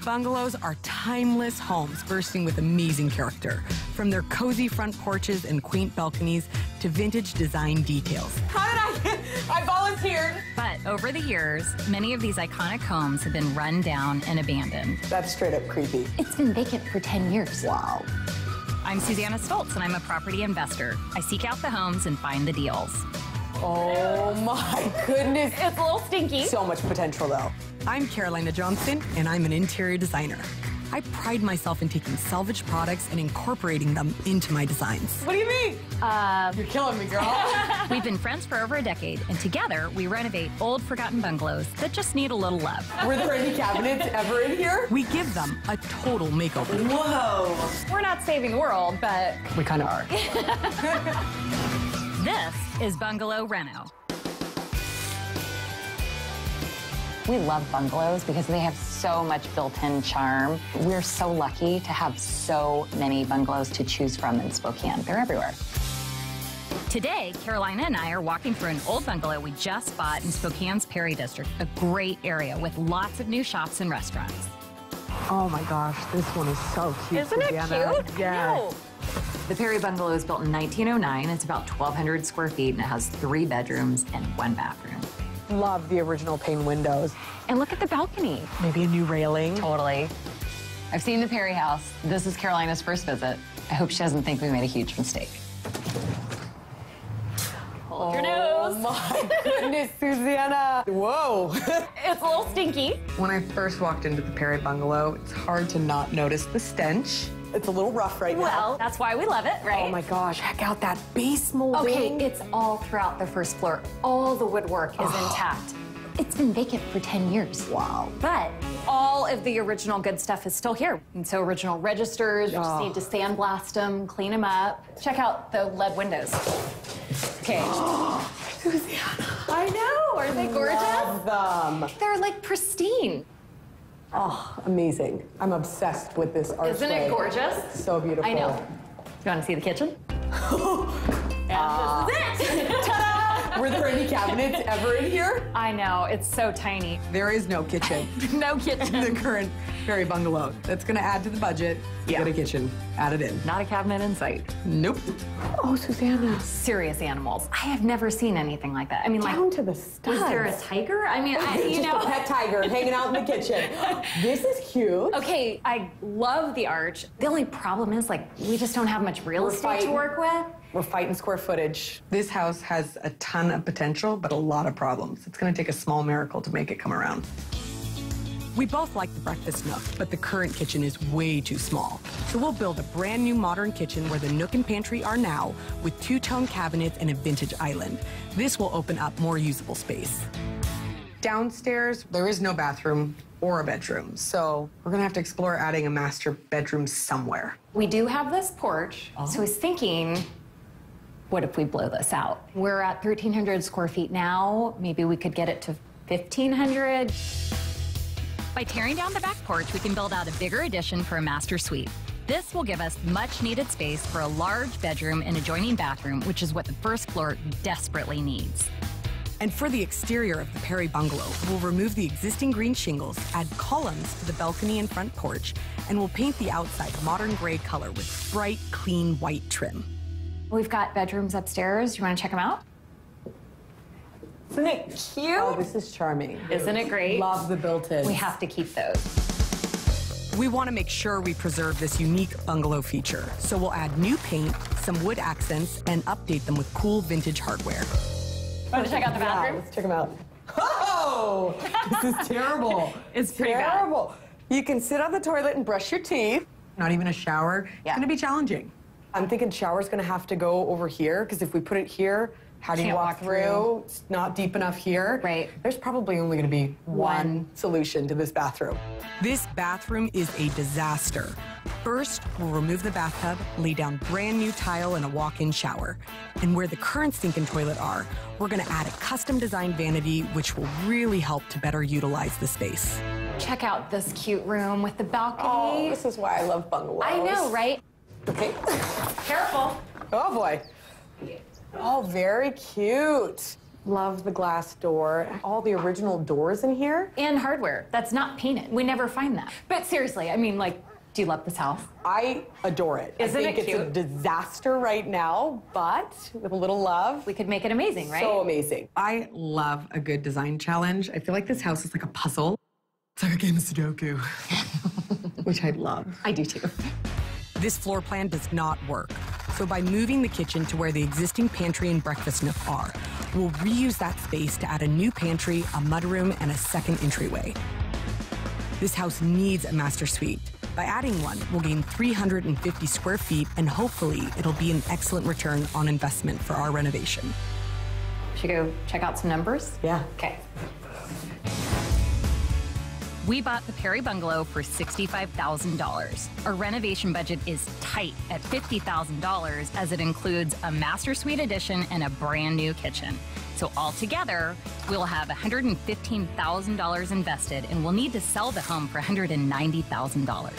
Bungalows are timeless homes bursting with amazing character. From their cozy front porches and quaint balconies to vintage design details. I volunteered. But over the years, many of these iconic homes have been run down and abandoned. That's straight up creepy. It's been vacant for 10 years. Wow. I'm Susannah Stoltz, and I'm a property investor. I seek out the homes and find the deals. Oh my goodness. It's a little stinky. So much potential though. I'm Carolina Johnson, and I'm an interior designer. I pride myself in taking salvaged products and incorporating them into my designs. What do you mean? You're killing me, girl. We've been friends for over a decade, and together we renovate old, forgotten bungalows that just need a little love. Were there any cabinets ever in here? We give them a total makeover. Whoa. We're not saving the world, but We kind of are. this is Bungalow Reno. We love bungalows because they have so much built-in charm. We're so lucky to have so many bungalows to choose from in Spokane. They're everywhere. Today, Carolina and I are walking through an old bungalow we just bought in Spokane's Perry District, a great area with lots of new shops and restaurants. Oh my gosh, this one is so cute. Isn't it cute? Yeah. No. The Perry Bungalow was built in 1909. It's about 1,200 square feet, and it has 3 bedrooms and 1 bathroom. Love the original pane windows. And look at the balcony. Maybe a new railing. Totally. I've seen the Perry house. This is Carolina's first visit. I hope she doesn't think we made a huge mistake. Hold your nose. Oh my goodness, Susannah. Whoa. It's a little stinky. When I first walked into the Perry Bungalow, it's hard to not notice the stench. It's a little rough right now. Well, that's why we love it, right? Oh my gosh, check out that base molding. Okay, it's all throughout the first floor. All the woodwork is intact. It's been vacant for 10 years. Wow. But all of the original good stuff is still here. And so original registers, we just need to sandblast them, clean them up. Check out the lead windows. Okay. Susannah. I know, are they gorgeous? Love them. They're like pristine. Oh, amazing. I'm obsessed with this archway. Isn't it gorgeous? So beautiful. I know. You want to see the kitchen? And this is it. Ta-da! Were there any cabinets ever in here? I know, it's so tiny. There is no kitchen No kitchen. in the current Perry Bungalow. That's gonna add to the budget. Yeah. Get a kitchen, add it in. Not a cabinet in sight. Nope. Oh, Susannah. Serious animals. I have never seen anything like that. I mean, Down to the studs. was there a tiger? I mean, you Just know. a pet tiger hanging out in the kitchen. This is cute. Okay, I love the arch. The only problem is, like, we just don't have much real estate to work with. We're fighting square footage. This house has a ton of potential, but a lot of problems. It's gonna take a small miracle to make it come around. We both like the breakfast nook, but the current kitchen is way too small. So we'll build a brand new modern kitchen where the nook and pantry are now, with 2-tone cabinets and a vintage island. This will open up more usable space. Downstairs, there is no bathroom or a bedroom, so we're gonna have to explore adding a master bedroom somewhere. We do have this porch, so I was thinking, what if we blow this out? We're at 1,300 square feet now. Maybe we could get it to 1,500. By tearing down the back porch, we can build out a bigger addition for a master suite. This will give us much needed space for a large bedroom and adjoining bathroom, which is what the first floor desperately needs. And for the exterior of the Perry Bungalow, we'll remove the existing green shingles, add columns to the balcony and front porch, and we'll paint the outside a modern gray color with bright, clean white trim. We've got bedrooms upstairs. You want to check them out? Isn't it cute? Oh, this is charming. Isn't it great? Love the built-in. We have to keep those. We want to make sure we preserve this unique bungalow feature, so we'll add new paint, some wood accents, and update them with cool vintage hardware. Want to check out the bathroom? Yeah, let's check them out. Oh, this is terrible. It's pretty bad. terrible. You can sit on the toilet and brush your teeth. Not even a shower. Yeah. It's going to be challenging. I'm thinking shower's gonna have to go over here, because if we put it here, how do you Can't walk walk through? through. It's not deep enough here. Right. There's probably only gonna be one solution to this bathroom. This bathroom is a disaster. First, we'll remove the bathtub, lay down brand new tile and a walk-in shower. And where the current sink and toilet are, we're gonna add a custom-designed vanity, which will really help to better utilize the space. Check out this cute room with the Oh, balcony. this is why I love bungalows. I know, right? Okay. Careful. Oh boy. Oh, very cute. Love the glass door. All the original doors in here. And hardware that's not painted. We never find that. But seriously, I mean, like, do you love this house? I adore it. Isn't I think it cute? it's a disaster right now, but with a little love. We could make it amazing, right? So amazing. I love a good design challenge. I feel like this house is like a puzzle. It's like a game of Sudoku, which I love. I do too. This floor plan does not work. So by moving the kitchen to where the existing pantry and breakfast nook are, we'll reuse that space to add a new pantry, a mudroom, and a second entryway. This house needs a master suite. By adding one, we'll gain 350 square feet, and hopefully it'll be an excellent return on investment for our renovation. Should we go check out some numbers? Yeah. Okay. We bought the Perry Bungalow for $65,000. Our renovation budget is tight at $50,000 as it includes a master suite addition and a brand new kitchen. So altogether, we'll have $115,000 invested and we'll need to sell the home for $190,000.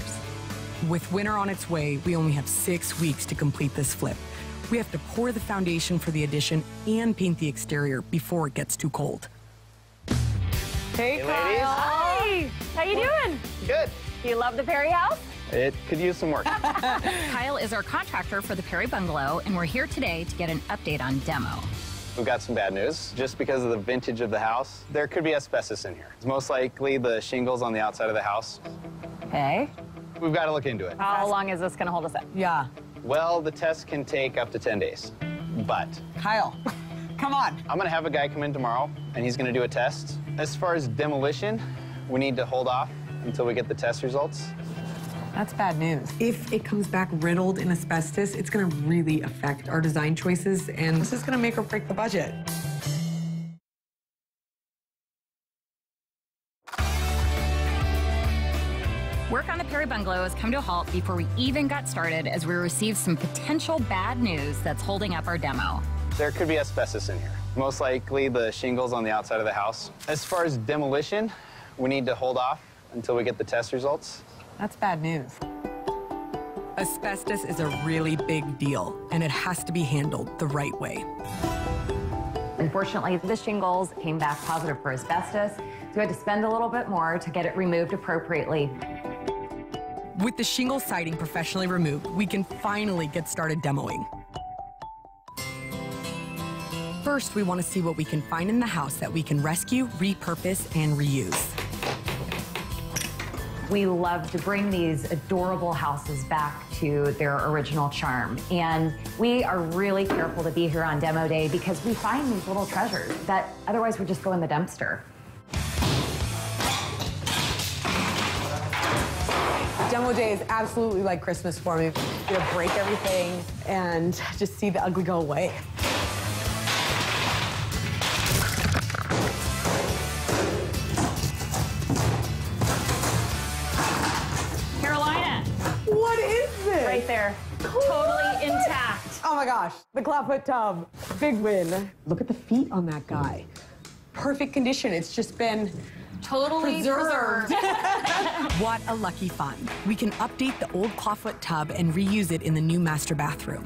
With winter on its way, we only have 6 weeks to complete this flip. We have to pour the foundation for the addition and paint the exterior before it gets too cold. Hey, ladies. Hi! How you doing? Good. Do you love the Perry house? It could use some work. Kyle is our contractor for the Perry Bungalow, and we're here today to get an update on demo. We've got some bad news. Just because of the vintage of the house, there could be asbestos in here. It's most likely the shingles on the outside of the house. Okay. We've got to look into it. How long is this going to hold us up? Yeah. Well, the test can take up to 10 days. But Kyle, come on. I'm going to have a guy come in tomorrow, and he's going to do a test. As far as demolition, we need to hold off until we get the test results. That's bad news. If it comes back riddled in asbestos, it's going to really affect our design choices, and this is going to make or break the budget. Work on the Perry Bungalow has come to a halt before we even got started as we received some potential bad news that's holding up our demo. There could be asbestos in here. Most likely the shingles on the outside of the house. As far as demolition, we need to hold off until we get the test results. That's bad news. Asbestos is a really big deal, and it has to be handled the right way. Unfortunately, the shingles came back positive for asbestos, so we had to spend a little bit more to get it removed appropriately. With the shingle siding professionally removed, we can finally get started demoing. First, we want to see what we can find in the house that we can rescue, repurpose, and reuse. We love to bring these adorable houses back to their original charm. And we are really careful to be here on demo day because we find these little treasures that otherwise would just go in the dumpster. Demo day is absolutely like Christmas for me. You know, break everything and just see the ugly go away. What is this? Right there. Totally intact. Oh my gosh, the clawfoot tub. Big win. Look at the feet on that guy. Perfect condition. It's just been Totally preserved. What a lucky find. We can update the old clawfoot tub and reuse it in the new master bathroom.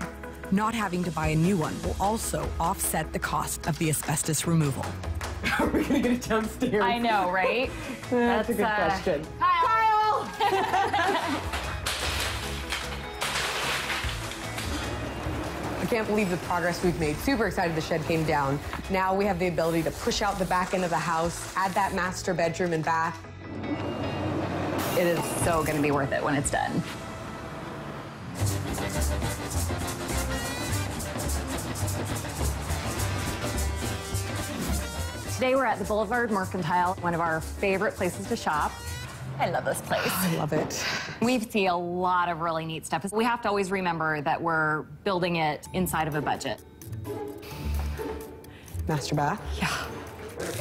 Not having to buy a new one will also offset the cost of the asbestos removal. Are we gonna get it downstairs? I know, right? That's a good question. Kyle! I can't believe the progress we've made. Super excited the shed came down. Now we have the ability to push out the back end of the house, add that master bedroom and bath. It is so going to be worth it when it's done. Today we're at the Boulevard Mercantile, one of our favorite places to shop. I love this place. I love it. We see a lot of really neat stuff. We have to always remember that we're building it inside of a budget. Master bath? Yeah.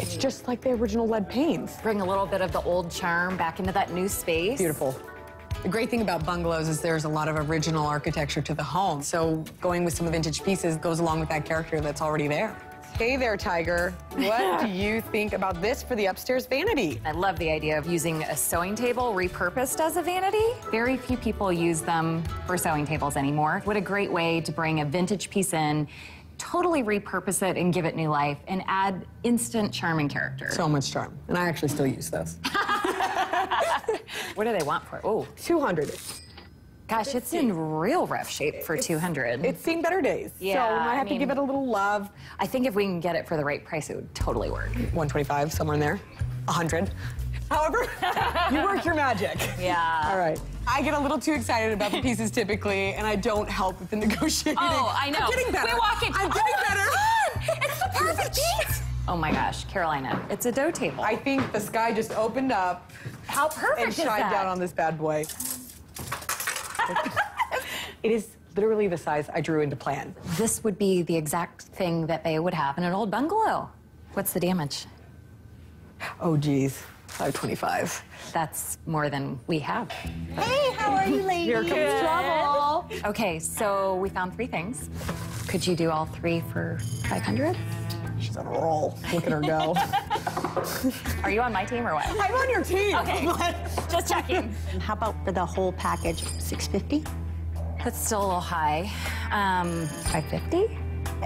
It's just like the original lead panes. Bring a little bit of the old charm back into that new space. Beautiful. The great thing about bungalows is there's a lot of original architecture to the home. So going with some vintage pieces goes along with that character that's already there. Hey there, Tiger. What do you think about this for the upstairs vanity? I love the idea of using a sewing table repurposed as a vanity. Very few people use them for sewing tables anymore. What a great way to bring a vintage piece in totally repurpose it and give it new life and add instant charm and character. So much charm. And I actually still use those. What do they want for it? Oh, 200. gosh, it's in real rough shape for 200. It's seen better days. Yeah, so I have to give it a little love. I think if we can get it for the right price, it would totally work. 125, somewhere in there. 100. However, you work your magic. Yeah. All right. I get a little too excited about the pieces typically, and I don't help with the negotiating. Oh, I know. I'm getting better. We walk in. I'm getting better. It's the perfect piece. Oh my gosh, Carolina, it's a dough table. I think the sky just opened up. How perfect and is shined that? down on this bad boy. It is literally the size I drew into plan. This would be the exact thing that they would have in an old bungalow. What's the damage? Oh, geez. 525. That's more than we have. Hey, how are you ladies? Here comes trouble. Okay, so we found 3 things. Could you do all 3 for 500? She's on a roll. Look at her go. Are you on my team or what? I'm on your team. Okay, just checking. How about for the whole package, 650? That's still a little high. 550?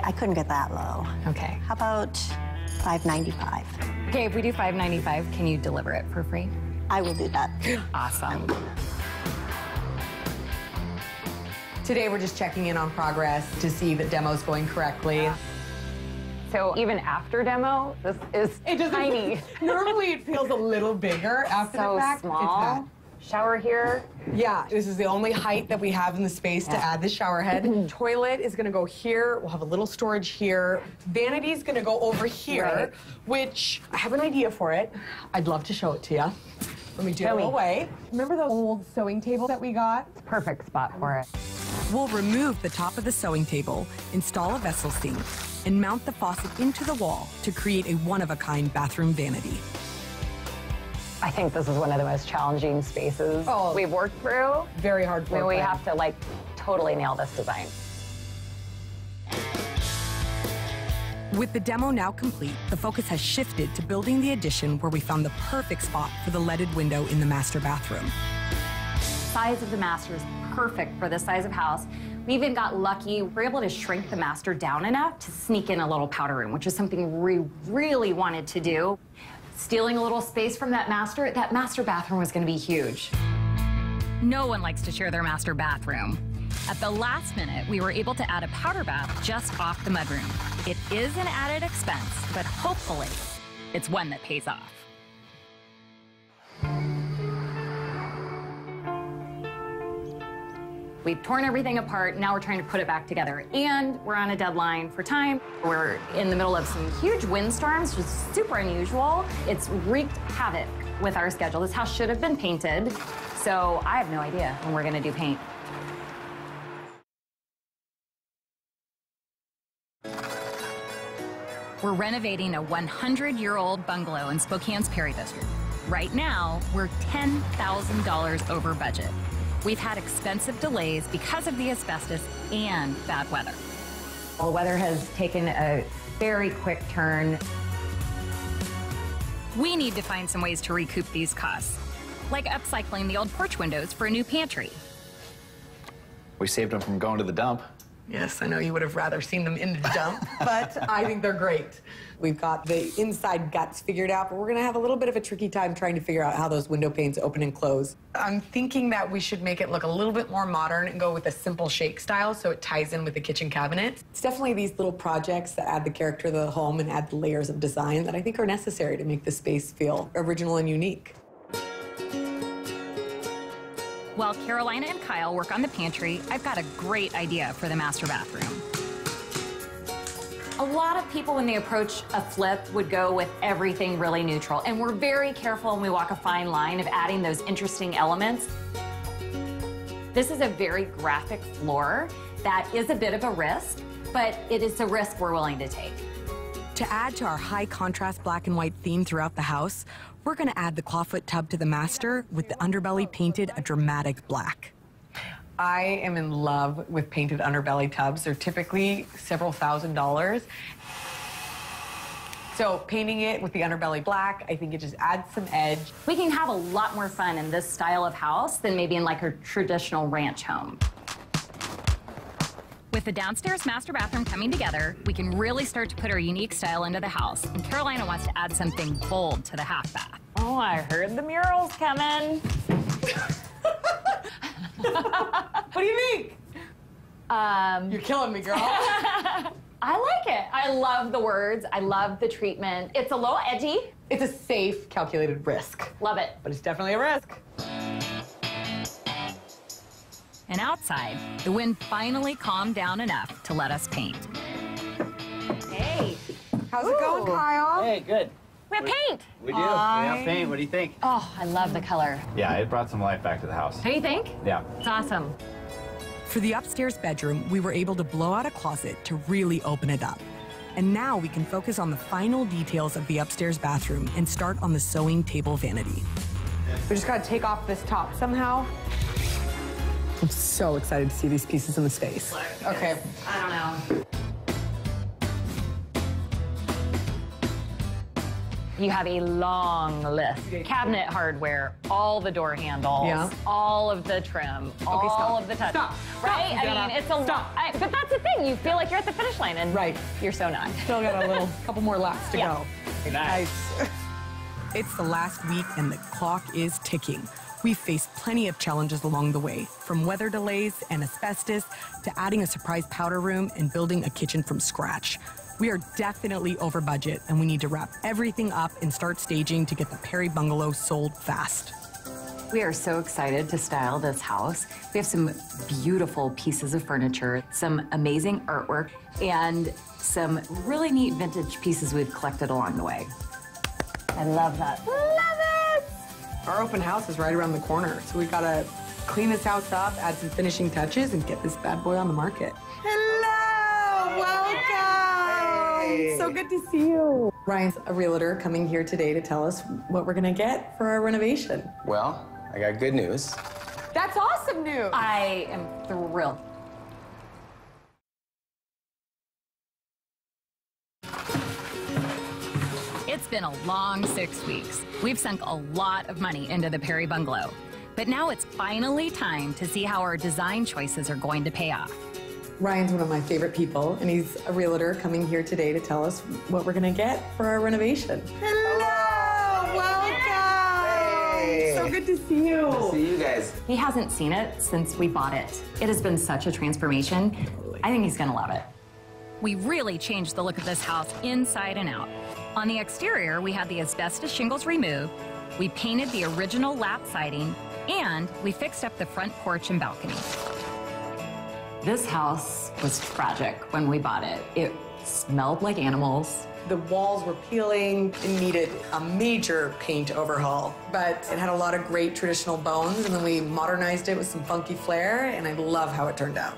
I couldn't get that low. Okay. How about 595? Okay, if we do 595, can you deliver it for free? I will do that. Awesome. Today we're just checking in on progress to see that demo's going correctly. So even after demo, this is tiny. Normally it feels a little bigger after So the fact. small. Shower here. Yeah, this is the only height that we have in the space to add the shower head. Toilet is gonna go here. We'll have a little storage here. Vanity's gonna go over here, Right. which I have an idea for it. I'd love to show it to you. Let me do it away. Remember the old sewing table that we got? Perfect spot for it. We'll remove the top of the sewing table, install a vessel sink, and mount the faucet into the wall to create a one-of-a-kind bathroom vanity. I think this is one of the most challenging spaces we've worked through. Very hard I mean, floor we plan. have to like totally nail this design. With the demo now complete, the focus has shifted to building the addition where we found the perfect spot for the leaded window in the master bathroom. Size of the master is perfect for this size of house. We even got lucky. We were able to shrink the master down enough to sneak in a little powder room, which is something we really wanted to do. Stealing a little space from that master bathroom was going to be huge. No one likes to share their master bathroom. At the last minute, we were able to add a powder bath just off the mudroom. It is an added expense, but hopefully, it's one that pays off. We've torn everything apart, now we're trying to put it back together. And we're on a deadline for time. We're in the middle of some huge windstorms, which is super unusual. It's wreaked havoc with our schedule. This house should have been painted, so I have no idea when we're gonna do paint. We're renovating a 100-year-old bungalow in Spokane's Perry District. Right now, we're $10,000 over budget. We've had expensive delays because of the asbestos and bad weather. The weather has taken a very quick turn. We need to find some ways to recoup these costs, like upcycling the old porch windows for a new pantry. We saved them from going to the dump. Yes, I know you would have rather seen them in the dump, but I think they're great. We've got the inside guts figured out, but we're gonna have a little bit of a tricky time trying to figure out how those window panes open and close. I'm thinking that we should make it look a little bit more modern and go with a simple shake style so it ties in with the kitchen cabinets. It's definitely these little projects that add the character of the home and add the layers of design that I think are necessary to make the space feel original and unique. While Carolina and Kyle work on the pantry, I've got a great idea for the master bathroom. A lot of people, when they approach a flip, would go with everything really neutral. And we're very careful when we walk a fine line of adding those interesting elements. This is a very graphic floor that is a bit of a risk, but it is a risk we're willing to take. To add to our high contrast black and white theme throughout the house, we're gonna add the clawfoot tub to the master with the underbelly painted a dramatic black. I am in love with painted underbelly tubs. They're typically several $1,000s. So painting it with the underbelly black, I think it just adds some edge. We can have a lot more fun in this style of house than maybe in like a traditional ranch home. With the downstairs master bathroom coming together, we can really start to put our unique style into the house. And Carolina wants to add something bold to the half bath. Oh, I heard the murals coming. What do you think? You're killing me, girl. I like it. I love the words. I love the treatment. It's a little edgy. It's a safe, calculated risk. Love it. But it's definitely a risk. And outside, the wind finally calmed down enough to let us paint. Hey. How's it going, Kyle? Hey, good. We have paint. We do. We have paint. What do you think? Oh, I love the color. Yeah, it brought some life back to the house. What do you think? Yeah. It's awesome. For the upstairs bedroom, we were able to blow out a closet to really open it up. And now we can focus on the final details of the upstairs bathroom and start on the sewing table vanity. We just gotta take off this top somehow. I'm so excited to see these pieces in the space. Okay. I don't know. You have a long list. Cabinet hardware, all the door handles, Yeah. all of the trim, all stop. of the touch. Stop. Right? Stop, I mean, it's a lot. But that's the thing. You feel like you're at the finish line, and Right. you're so not. Still got a little, couple more laps to Yeah. go. Nice. It's the last week and the clock is ticking. We've faced plenty of challenges along the way, from weather delays and asbestos to adding a surprise powder room and building a kitchen from scratch. We are definitely over budget, and we need to wrap everything up and start staging to get the Perry Bungalow sold fast. We are so excited to style this house. We have some beautiful pieces of furniture, some amazing artwork, and some really neat vintage pieces we've collected along the way. I love that. Our open house is right around the corner, so we gotta clean this house up, add some finishing touches, and get this bad boy on the market. Hello! Welcome! Hey. So good to see you. Ryan's a realtor coming here today to tell us what we're gonna get for our renovation. Well, I got good news. That's awesome news! I am thrilled. It's been a long 6 weeks. We've sunk a lot of money into the Perry Bungalow. But now it's finally time to see how our design choices are going to pay off. Ryan's one of my favorite people, and he's a realtor coming here today to tell us what we're gonna get for our renovation. Hello! Welcome! Hey. So good to see you. See you guys. He hasn't seen it since we bought it. It has been such a transformation. I think he's gonna love it. We really changed the look of this house inside and out. On the exterior, we had the asbestos shingles removed, we painted the original lap siding, and we fixed up the front porch and balcony. This house was tragic when we bought it. It smelled like animals. The walls were peeling and needed a major paint overhaul, but it had a lot of great traditional bones, and then we modernized it with some funky flair, and I love how it turned out.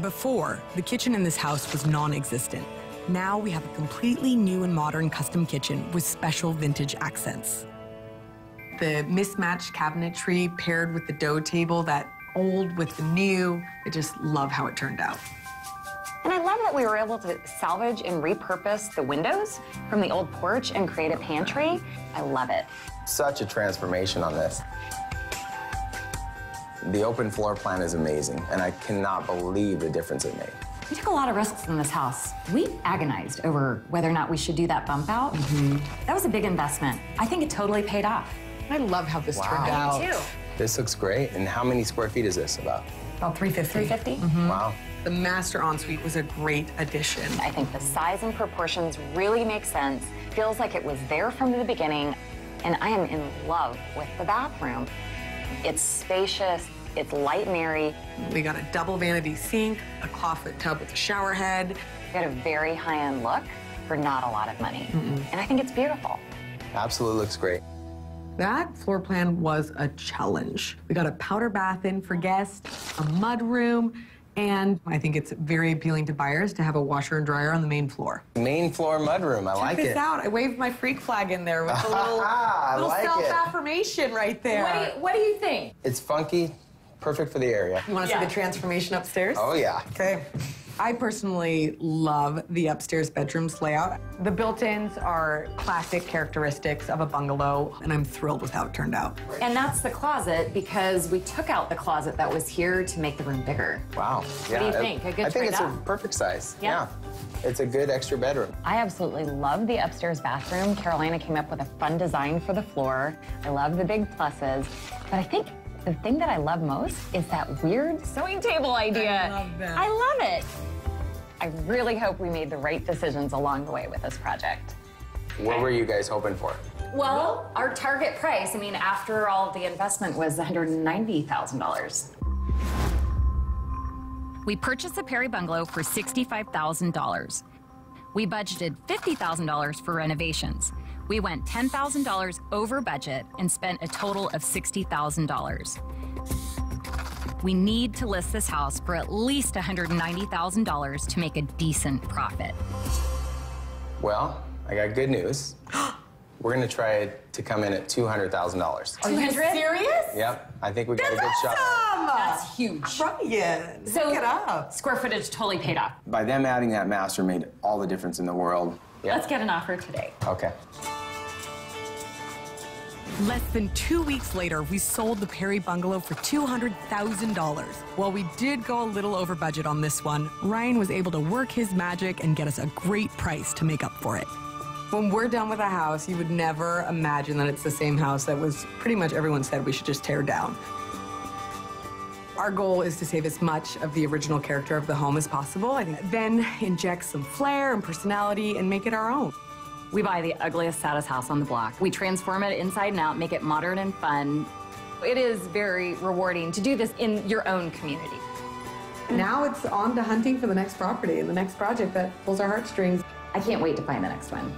Before, the kitchen in this house was non-existent. Now we have a completely new and modern custom kitchen with special vintage accents. The mismatched cabinetry paired with the dough table, that old with the new, I just love how it turned out. And I love that we were able to salvage and repurpose the windows from the old porch and create a pantry. I love it. Such a transformation on this. The open floor plan is amazing, and I cannot believe the difference it made. We took a lot of risks in this house. We agonized over whether or not we should do that bump out. That was a big investment. I think it totally paid off. I love how this Wow. turned out. Me too. This looks great. And how many square feet is this about? About 350. 350? Wow. The master ensuite was a great addition. I think the size and proportions really make sense. Feels like it was there from the beginning. And I am in love with the bathroom. It's spacious, it's light and airy. We got a double vanity sink, a clawfoot tub with a shower head. We got a very high-end look for not a lot of money. And I think it's beautiful. Absolutely looks great. That floor plan was a challenge. We got a powder bath in for guests, a mud room, and I think it's very appealing to buyers to have a washer and dryer on the main floor. Main floor mudroom. I like Check this it. out. I waved my freak flag in there with a little, I like it. self-affirmation right there. What do you think? It's funky, perfect for the area. You want to see the transformation upstairs? Oh, yeah. Okay. I personally love the upstairs bedrooms layout. The built-ins are classic characteristics of a bungalow, and I'm thrilled with how it turned out. And that's the closet because we took out the closet that was here to make the room bigger. Wow. What do you think? A good I think it's trade-off? a perfect size. Yeah. It's a good extra bedroom. I absolutely love the upstairs bathroom. Carolina came up with a fun design for the floor. I love the big pluses. But I think the thing that I love most is that weird sewing table idea. I love that. I love it. I really hope we made the right decisions along the way with this project. What were you guys hoping for? Well, our target price, I mean, after all of the investment was $190,000. We purchased the Perry Bungalow for $65,000. We budgeted $50,000 for renovations. We went $10,000 over budget and spent a total of $60,000. We need to list this house for at least $190,000 to make a decent profit. Well, I got good news. We're gonna try to come in at $200,000. Are you serious? Yep, I think we got a good shot. That's huge. Brian, So, look it up. square footage totally paid off. By them adding that master made all the difference in the world. Yep. Let's get an offer today. Okay. Less than 2 weeks later, we sold the Perry Bungalow for $200,000. While we did go a little over budget on this one, Ryan was able to work his magic and get us a great price to make up for it. When we're done with a house, you would never imagine that it's the same house that was pretty much everyone said we should just tear down. Our goal is to save as much of the original character of the home as possible and then inject some flair and personality and make it our own. We buy the ugliest, saddest house on the block. We transform it inside and out, make it modern and fun. It is very rewarding to do this in your own community. Now it's on to hunting for the next property and the next project that pulls our heartstrings. I can't wait to find the next one.